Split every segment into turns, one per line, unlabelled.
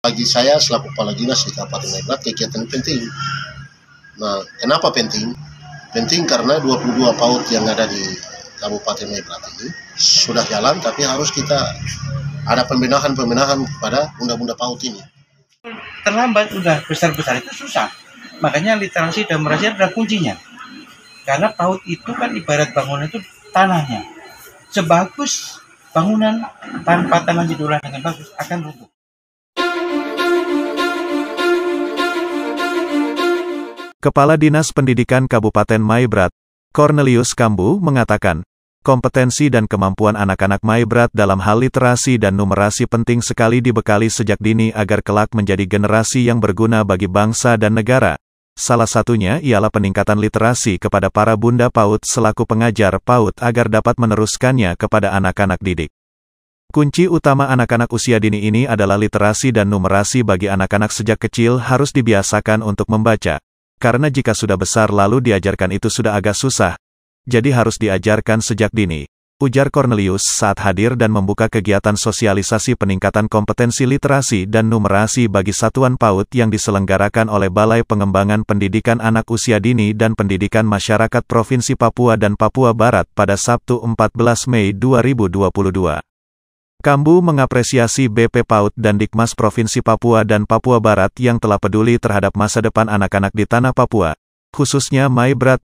bagi saya selaku kepala dinas di Kabupaten Maibrat kegiatan ini penting. Nah, kenapa penting? Penting karena 22 PAUD yang ada di Kabupaten Maibrat ini sudah jalan, tapi harus kita ada pembenahan pada bunda-bunda PAUD ini.
Terlambat udah besar-besar itu susah. Makanya literasi dan numerasi adalah kuncinya. Karena PAUD itu kan ibarat bangunan itu tanahnya. Sebagus bangunan tanpa tanah diolah dengan bagus akan runtuh.
Kepala Dinas Pendidikan Kabupaten Maibrat, Cornelius Kambu, mengatakan, kompetensi dan kemampuan anak-anak Maibrat dalam hal literasi dan numerasi penting sekali dibekali sejak dini agar kelak menjadi generasi yang berguna bagi bangsa dan negara. Salah satunya ialah peningkatan literasi kepada para bunda PAUD selaku pengajar PAUD agar dapat meneruskannya kepada anak-anak didik. Kunci utama anak-anak usia dini ini adalah literasi dan numerasi. Bagi anak-anak sejak kecil harus dibiasakan untuk membaca. Karena jika sudah besar lalu diajarkan itu sudah agak susah. Jadi harus diajarkan sejak dini, ujar Cornelius saat hadir dan membuka kegiatan sosialisasi peningkatan kompetensi literasi dan numerasi bagi satuan PAUD yang diselenggarakan oleh Balai Pengembangan Pendidikan Anak Usia Dini dan Pendidikan Masyarakat Provinsi Papua dan Papua Barat pada Sabtu 14 Mei 2022. Kambu mengapresiasi BP PAUD dan Dikmas Provinsi Papua dan Papua Barat yang telah peduli terhadap masa depan anak-anak di tanah Papua, khususnya Maibrat.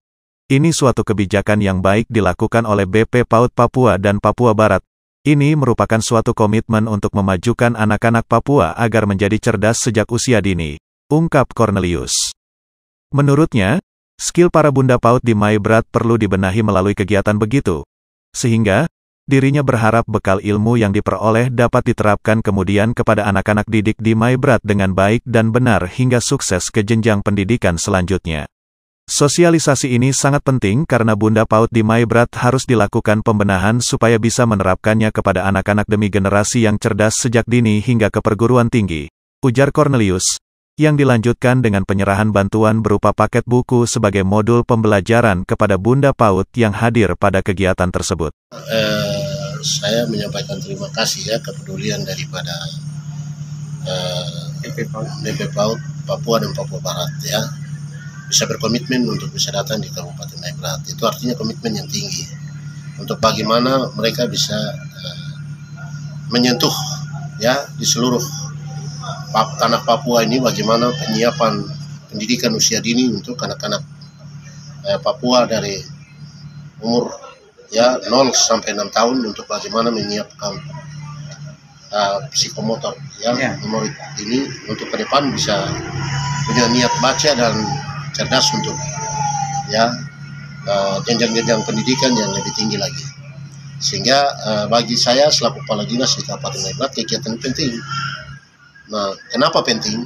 Ini suatu kebijakan yang baik dilakukan oleh BP PAUD Papua dan Papua Barat. Ini merupakan suatu komitmen untuk memajukan anak-anak Papua agar menjadi cerdas sejak usia dini, ungkap Cornelius. Menurutnya, skill para bunda PAUD di Maibrat perlu dibenahi melalui kegiatan begitu. Sehingga, dirinya berharap bekal ilmu yang diperoleh dapat diterapkan kemudian kepada anak-anak didik di Maibrat dengan baik dan benar hingga sukses ke jenjang pendidikan selanjutnya. Sosialisasi ini sangat penting karena bunda PAUD di Maibrat harus dilakukan pembenahan supaya bisa menerapkannya kepada anak-anak demi generasi yang cerdas sejak dini hingga ke perguruan tinggi, ujar Cornelius, yang dilanjutkan dengan penyerahan bantuan berupa paket buku sebagai modul pembelajaran kepada bunda PAUD yang hadir pada kegiatan tersebut.
Saya menyampaikan terima kasih ya kepedulian daripada BP PAUD Papua dan Papua Barat ya, bisa berkomitmen untuk bisa datang di Kabupaten Maibrat. Itu artinya komitmen yang tinggi untuk bagaimana mereka bisa menyentuh ya di seluruh tanah Papua ini, bagaimana penyiapan pendidikan usia dini untuk anak-anak Papua dari umur ya 0 sampai 6 tahun untuk bagaimana menyiapkan psikomotor ya memori ini untuk ke depan bisa punya niat baca dan cerdas untuk ya jenjang-jenjang pendidikan yang lebih tinggi lagi. Sehingga bagi saya selaku kepala dinas di Kabupaten Maibrat kegiatan ini penting. Nah, kenapa penting?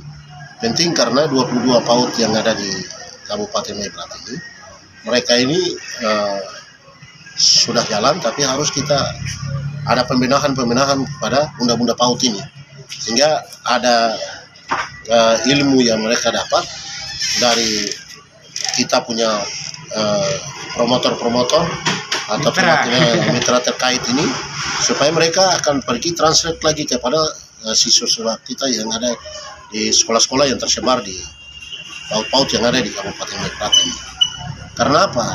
Penting karena 22 PAUD yang ada di Kabupaten Maibrat ini, mereka ini sudah jalan, tapi harus kita ada pembenahan pada bunda-bunda PAUD ini. Sehingga ada ilmu yang mereka dapat dari kita punya promotor-promotor atau mitra terkait ini, supaya mereka akan pergi translate lagi kepada siswa-siswa kita yang ada di sekolah-sekolah yang tersebar di PAUD-PAUD yang ada di Kabupaten Maibrat ini. Karena apa?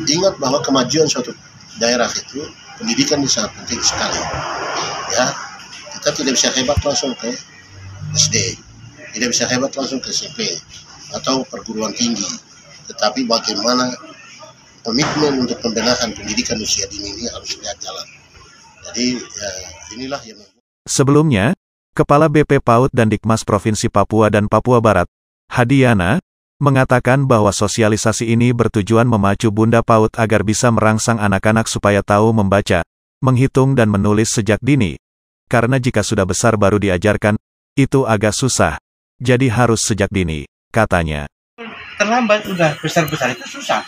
Ingat bahwa kemajuan suatu daerah itu pendidikan sangat penting sekali. Ya, kita tidak bisa hebat langsung ke SD, tidak bisa hebat langsung ke SMP atau perguruan tinggi, tetapi bagaimana komitmen untuk pembenahan pendidikan usia dini ini harus lihat jalan. Jadi inilah yang
sebelumnya, Kepala BP PAUD dan Dikmas Provinsi Papua dan Papua Barat, Hadiana, mengatakan bahwa sosialisasi ini bertujuan memacu bunda PAUD agar bisa merangsang anak-anak supaya tahu membaca, menghitung dan menulis sejak dini. Karena jika sudah besar baru diajarkan, itu agak susah. Jadi harus sejak dini, katanya.
Terlambat udah besar-besar itu susah.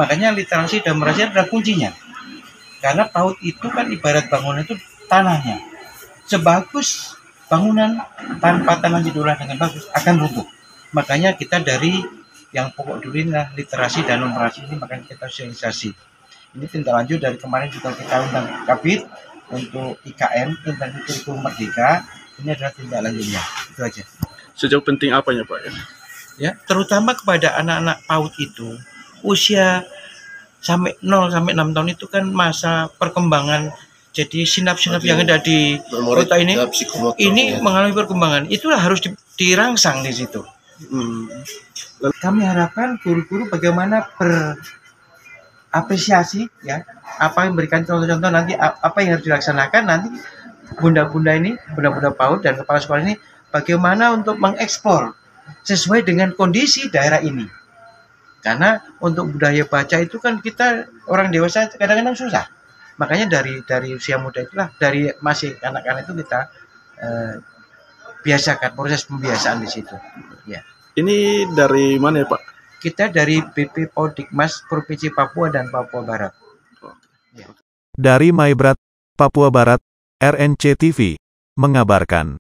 Makanya literasi dan numerasi adalah kuncinya. Karena PAUD itu kan ibarat bangunan itu tanahnya. Sebagus bangunan tanpa tanah diolah dengan bagus akan runtuh. Makanya kita dari yang pokok dulu ini literasi dan numerasi ini, makanya kita sosialisasi. Ini tindak lanjut dari kemarin juga kita undang Kabit untuk IKM, Intan Kurikulum Merdeka, Ini adalah tindak lanjutnya. Itu aja.
Sejauh penting apanya Pak?
Ya, terutama kepada anak-anak PAUD itu usia sampai 0 sampai 6 tahun itu kan masa perkembangan. Jadi sinap-sinap yang ada di
Memori
otak ini
psikomotor,
ini
ya.
mengalami perkembangan. Itulah harus dirangsang di situ. Kami harapkan guru-guru bagaimana berapresiasi ya, apa yang memberikan contoh-contoh nanti apa yang harus dilaksanakan nanti bunda-bunda PAUD dan kepala sekolah ini bagaimana untuk mengeksplor sesuai dengan kondisi daerah ini. Karena untuk budaya baca itu kan kita orang dewasa kadang-kadang susah. Makanya dari usia muda itulah, dari masih anak-anak itu kita biasakan proses pembiasaan di situ. Ya.
Ini dari mana ya Pak?
Kita dari BP Paudikmas Provinsi Papua dan Papua Barat.
Dari Maibrat, Papua Barat, RNC TV mengabarkan.